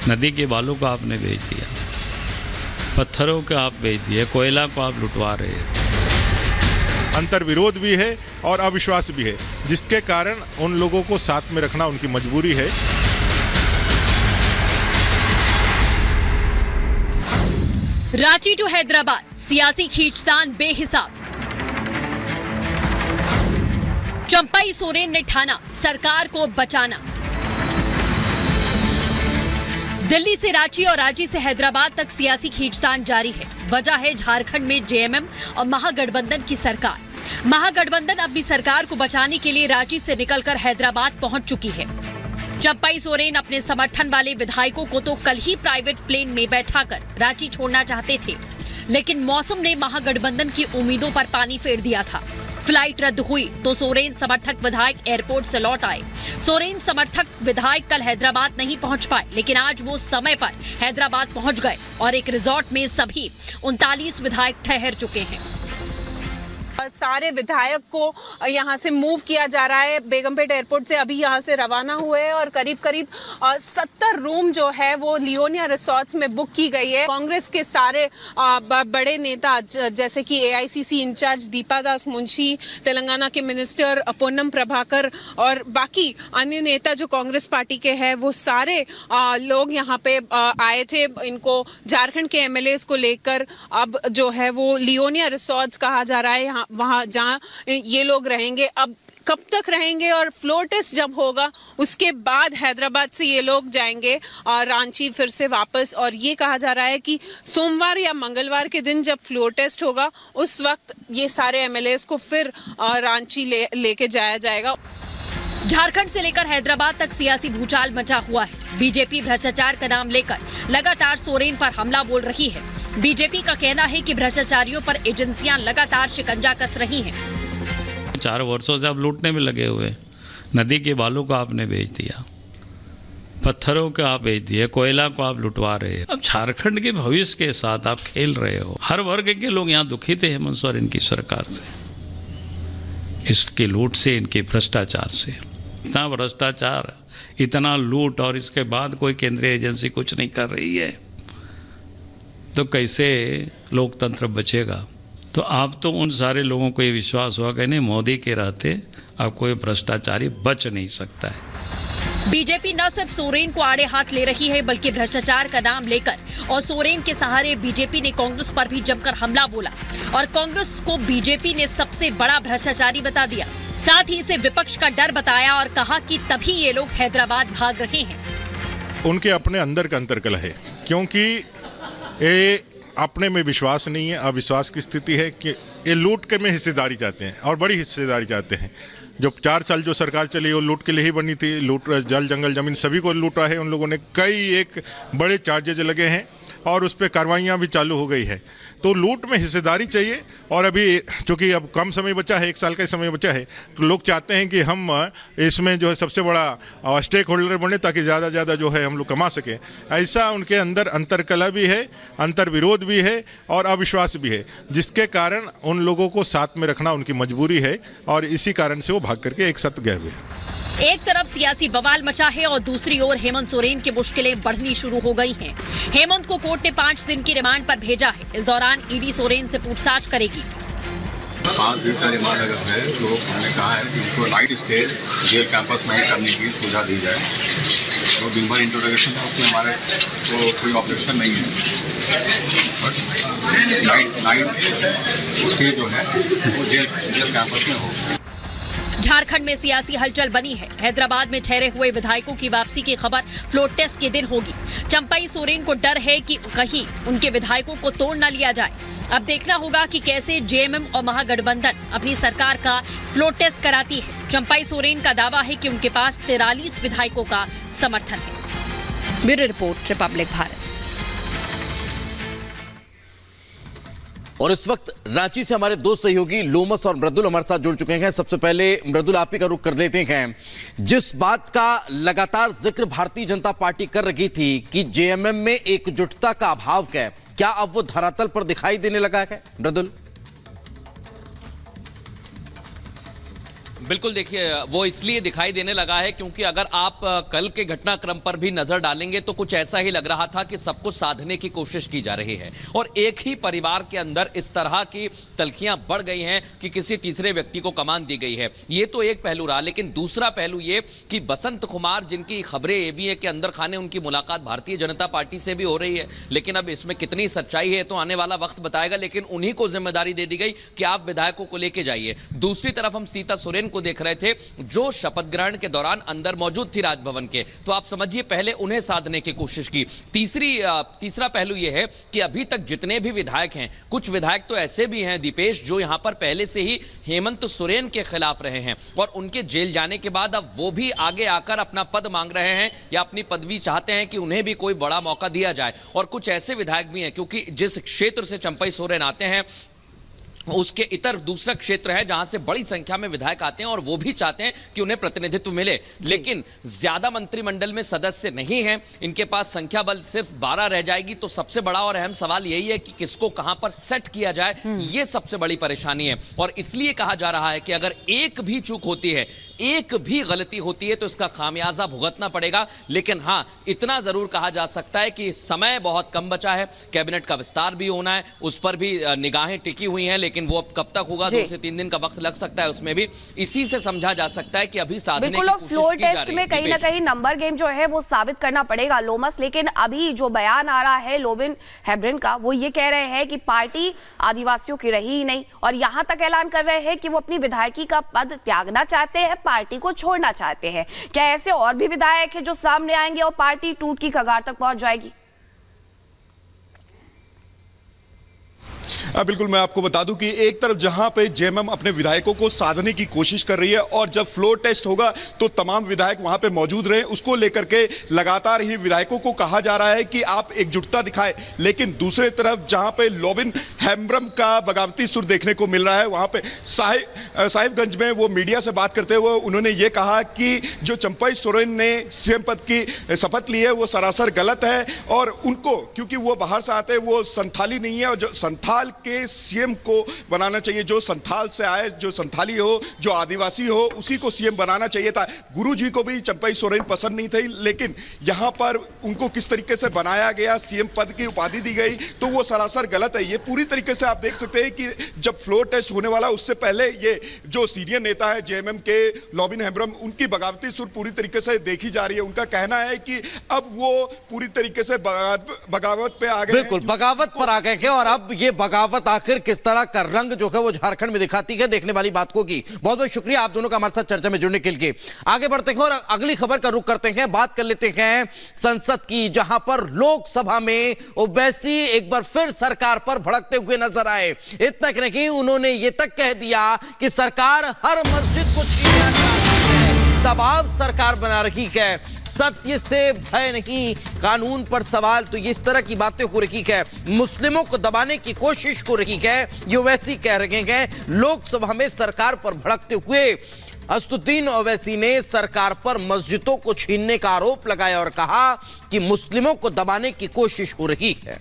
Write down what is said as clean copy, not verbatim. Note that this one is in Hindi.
नदी के बालू को आपने बेच दिया, पत्थरों को आप बेच दिए, कोयला को आप लुटवा रहे हैं। अंतर्विरोध भी है और अविश्वास भी है, जिसके कारण उन लोगों को साथ में रखना उनकी मजबूरी है। रांची टू हैदराबाद सियासी खींचतान बेहिसाब। चंपाई सोरेन ने ठाना सरकार को बचाना। दिल्ली से रांची और रांची से हैदराबाद तक सियासी खींचतान जारी है। वजह है झारखंड में जेएमएम और महागठबंधन की सरकार। महागठबंधन अपनी सरकार को बचाने के लिए रांची से निकलकर हैदराबाद पहुंच चुकी है। चंपाई सोरेन अपने समर्थन वाले विधायकों को तो कल ही प्राइवेट प्लेन में बैठाकर रांची छोड़ना चाहते थे, लेकिन मौसम ने महागठबंधन की उम्मीदों पर पानी फेर दिया था। फ्लाइट रद्द हुई तो सोरेन समर्थक विधायक एयरपोर्ट से लौट आए। सोरेन समर्थक विधायक कल हैदराबाद नहीं पहुंच पाए, लेकिन आज वो समय पर हैदराबाद पहुंच गए और एक रिजॉर्ट में सभी 39 विधायक ठहर चुके हैं। सारे विधायक को यहाँ से मूव किया जा रहा है। बेगमपेट एयरपोर्ट से अभी यहाँ से रवाना हुए हैं और करीब 70 रूम जो है वो लियोनिया रिसोर्ट्स में बुक की गई है। कांग्रेस के सारे बड़े नेता जैसे कि एआईसीसी इंचार्ज दीपा दास मुंशी, तेलंगाना के मिनिस्टर पूनम प्रभाकर और बाकी अन्य नेता जो कांग्रेस पार्टी के हैं, वो सारे लोग यहाँ पे आए थे। इनको झारखंड के एमएलए को लेकर अब जो है वो लियोनिया रिसोर्ट्स कहा जा रहा है, वहां जहां ये लोग रहेंगे। अब कब तक रहेंगे और फ्लोर टेस्ट जब होगा उसके बाद हैदराबाद से ये लोग जाएंगे और रांची फिर से वापस। और ये कहा जा रहा है कि सोमवार या मंगलवार के दिन जब फ्लोर टेस्ट होगा उस वक्त ये सारे एमएलएस को फिर रांची लेके जाया जाएगा। झारखंड से लेकर हैदराबाद तक सियासी भूचाल मचा हुआ है। बीजेपी भ्रष्टाचार का नाम लेकर लगातार सोरेन पर हमला बोल रही है। बीजेपी का कहना है कि भ्रष्टाचारियों पर एजेंसियां लगातार शिकंजा कस रही हैं। 4 वर्षों से आप लूटने में लगे हुए। नदी के बालू को आपने बेच दिया, पत्थरों को आप बेच दिए, कोयला को आप लुटवा रहे हैं। अब झारखंड के भविष्य के साथ आप खेल रहे हो। हर वर्ग के लोग यहाँ दुखित है हेमंत सोरेन की सरकार से, इसकी लूट से, इनके भ्रष्टाचार से। इतना भ्रष्टाचार, इतना लूट और इसके बाद कोई केंद्रीय एजेंसी कुछ नहीं कर रही है तो कैसे लोकतंत्र बचेगा। तो आप तो उन सारे लोगों को ये विश्वास हुआ कि नहीं, मोदी के रहते अब कोई भ्रष्टाचारी बच नहीं सकता है। बीजेपी न सिर्फ सोरेन को आड़े हाथ ले रही है, बल्कि भ्रष्टाचार का नाम लेकर और सोरेन के सहारे बीजेपी ने कांग्रेस पर भी जमकर हमला बोला और कांग्रेस को बीजेपी ने सबसे बड़ा भ्रष्टाचारी बता दिया। साथ ही इसे विपक्ष का डर बताया और कहा कि तभी ये लोग हैदराबाद भाग रहे हैं। उनके अपने अंदर का अंतर्कलह है, क्योंकि ये अपने में विश्वास नहीं है, अविश्वास की स्थिति है कि ये लूट के में हिस्सेदारी चाहते हैं और बड़ी हिस्सेदारी चाहते हैं। जो 4 साल जो सरकार चली वो लूट के लिए ही बनी थी। लूट, जल जंगल जमीन सभी को लूटा है उन लोगों ने। कई एक बड़े चार्जेज लगे हैं और उस पर कार्रवाइयाँ भी चालू हो गई है। तो लूट में हिस्सेदारी चाहिए। और अभी चूँकि अब कम समय बचा है, 1 साल का समय बचा है, तो लोग चाहते हैं कि हम इसमें जो है सबसे बड़ा स्टेक होल्डर बने ताकि ज़्यादा ज़्यादा जो है हम लोग कमा सकें। ऐसा उनके अंदर अंतर्कलह भी है, अंतर्विरोध भी है और अविश्वास भी है, जिसके कारण उन लोगों को साथ में रखना उनकी मजबूरी है और इसी कारण से वो भाग करके एक साथ गए हुए हैं। एक तरफ सियासी बवाल मचा है और दूसरी ओर हेमंत सोरेन की मुश्किलें बढ़नी शुरू हो गई हैं। हेमंत को कोर्ट ने 5 दिन की रिमांड पर भेजा है। इस दौरान ईडी सोरेन से पूछताछ करेगी। 5 दिन का रिमांड अगर है तो हमने कहा है कि इसको नाइट स्टे जेल कैंपस में ही करने की सुविधा दी जाए। तो दिन भर इंट्रोडक्शन है, उसमें हमारे तो कोई ऑब्जेक्शन नहीं है, बट नाइट स्टे जो है वो जेल कैंपस में हो। झारखंड में सियासी हलचल बनी है। हैदराबाद में ठहरे हुए विधायकों की वापसी की खबर फ्लोर टेस्ट के दिन होगी। चंपाई सोरेन को डर है कि कहीं उनके विधायकों को तोड़ न लिया जाए। अब देखना होगा कि कैसे जेएमएम और महागठबंधन अपनी सरकार का फ्लोर टेस्ट कराती है। चंपाई सोरेन का दावा है कि उनके पास 43 विधायकों का समर्थन है। Bureau report, Republic Bharat. और इस वक्त रांची से हमारे 2 सहयोगी लोमस और मृदुल हमारे साथ जुड़ चुके हैं। सबसे पहले मृदुल, आप ही का रुख कर लेते हैं। जिस बात का लगातार जिक्र भारतीय जनता पार्टी कर रही थी कि जेएमएम में एकजुटता का अभाव है, क्या अब वो धरातल पर दिखाई देने लगा है? मृदुल। बिल्कुल, देखिए वो इसलिए दिखाई देने लगा है क्योंकि अगर आप कल के घटनाक्रम पर भी नजर डालेंगे तो कुछ ऐसा ही लग रहा था कि सब कुछ साधने की कोशिश की जा रही है और एक ही परिवार के अंदर इस तरह की तल्खियां बढ़ गई हैं कि किसी तीसरे व्यक्ति को कमान दी गई है। ये तो एक पहलू रहा, लेकिन दूसरा पहलू ये कि बसंत कुमार, जिनकी खबरें ये भी है कि अंदर खाने उनकी मुलाकात भारतीय जनता पार्टी से भी हो रही है, लेकिन अब इसमें कितनी सच्चाई है तो आने वाला वक्त बताएगा, लेकिन उन्हीं को जिम्मेदारी दे दी गई कि आप विधायकों को लेके जाइए। दूसरी तरफ हम सीता सोरेन को देख रहे थे जो शपथ ग्रहण के दौरान अंदर मौजूद थी राजभवन के, तो आप समझिए पहले उन्हें साधने की कोशिश की। तीसरा पहलू यह है कि अभी तक जितने भी विधायक हैं, कुछ विधायक तो ऐसे भी हैं दीपेश जो यहां पर पहले से ही हेमंत सोरेन के खिलाफ रहे हैं और उनके जेल जाने के बाद अब वो भी आगे आकर अपना पद मांग रहे हैं या अपनी पदवी चाहते हैं कि उन्हें भी कोई बड़ा मौका दिया जाए। और कुछ ऐसे विधायक भी हैं क्योंकि जिस क्षेत्र से चंपई सोरेन आते हैं उसके इतर दूसरा क्षेत्र है जहां से बड़ी संख्या में विधायक आते हैं और वो भी चाहते हैं कि उन्हें प्रतिनिधित्व मिले, लेकिन ज्यादा मंत्रिमंडल में सदस्य नहीं हैं, इनके पास संख्या बल सिर्फ 12 रह जाएगी। तो सबसे बड़ा और अहम सवाल यही है कि किसको कहां पर सेट किया जाए, ये सबसे बड़ी परेशानी है। और इसलिए कहा जा रहा है कि अगर एक भी चूक होती है, एक भी गलती होती है तो इसका खामियाजा भुगतना पड़ेगा। लेकिन हां, इतना जरूर कहा जा सकता है कि समय बहुत कम बचा है, कैबिनेट का विस्तार भी होना है, उस पर भी निगाहें टिकी हुई हैं, लेकिन वो अब कब तक होगा, 2 से 3 दिन का वक्त लग सकता है उसमें भी। इसी से समझा जा सकता है कि अभी साधने की कोशिश फ्लोर की जा टेस्ट रही में कहीं ना कहीं नंबर गेम जो है वो साबित करना पड़ेगा लोमस। लेकिन अभी जो बयान आ रहा है लोबिन हेब्रिन का, वो ये कह रहे हैं कि पार्टी आदिवासियों की रही ही नहीं और यहां तक ऐलान कर रहे हैं कि वो अपनी विधायकी का पद त्यागना चाहते हैं, पार्टी को छोड़ना चाहते हैं। क्या ऐसे और भी विधायक हैं जो सामने आएंगे और पार्टी टूट की कगार तक पहुंच जाएगी? बिल्कुल, मैं आपको बता दूं कि एक तरफ जहां पे जेएमएम अपने विधायकों को साधने की कोशिश कर रही है और जब फ्लोर टेस्ट होगा तो तमाम विधायक वहां पे मौजूद रहे, उसको लेकर के लगातार ही विधायकों को कहा जा रहा है कि आप एकजुटता दिखाएं। लेकिन दूसरे तरफ जहां पे लोबिन हेम्ब्रम का बगावती सुर देखने को मिल रहा है, वहां पे साहिबगंज में वो मीडिया से बात करते हुए उन्होंने ये कहा कि जो चंपई सोरेन ने सीएम पद की शपथ ली है वो सरासर गलत है और उनको, क्योंकि वो बाहर से आते हैं, वो संथाली नहीं है और जो संथाल के सीएम को बनाना चाहिए, जो संथाल से आए, जो संथाली हो, जो आदिवासी हो, उसी को सीएम बनाना चाहिए था। गुरुजी को भी चंपई सोरेन पसंद नहीं थी, लेकिन यहां पर उनको किस तरीके से बनाया गया, सीएम पद की उपाधि दी गई, तो वो सरासर गलत है। ये पूरी तरीके से आप देख सकते हैं कि जब फ्लोर टेस्ट होने वाला उससे पहले ये जो सीनियर नेता है जेएमएम के लोबिन हेम्ब्रम, उनकी बगावती सुर पूरी तरीके से देखी जा रही है। उनका कहना है कि अब वो पूरी तरीके से बगावत पे आ गए। बिल्कुल, बगावत पर आ गए हैं और अब ये बगावत आखिर किस तरह का रंग जो है वो झारखंड में दिखाती है, देखने वाली बात होगी। बहुत बहुत शुक्रिया आप दोनों का हमारे साथ चर्चा में जुड़ने के लिए। आगे बढ़ते हैं और अगली खबर का रुख करते हैं, बात कर लेते हैं संसद की, जहां पर लोकसभा में ओवैसी एक बार फिर सरकार पर भड़कते हुए नजर आए। इतना नहीं, उन्होंने ये तक कह दिया कि सरकार हर मस्जिद को छीनना चाहती है, दबाव सरकार बना रही है, सत्य से भय नहीं, कानून पर सवाल। तो इस तरह की बातें हो रही है, मुस्लिमों को दबाने की कोशिश हो रही है, ये ओवैसी कह रहे हैं। लोकसभा में सरकार पर भड़कते हुए असदुद्दीन ओवैसी ने सरकार पर मस्जिदों को छीनने का आरोप लगाया और कहा कि मुस्लिमों को दबाने की कोशिश हो रही है।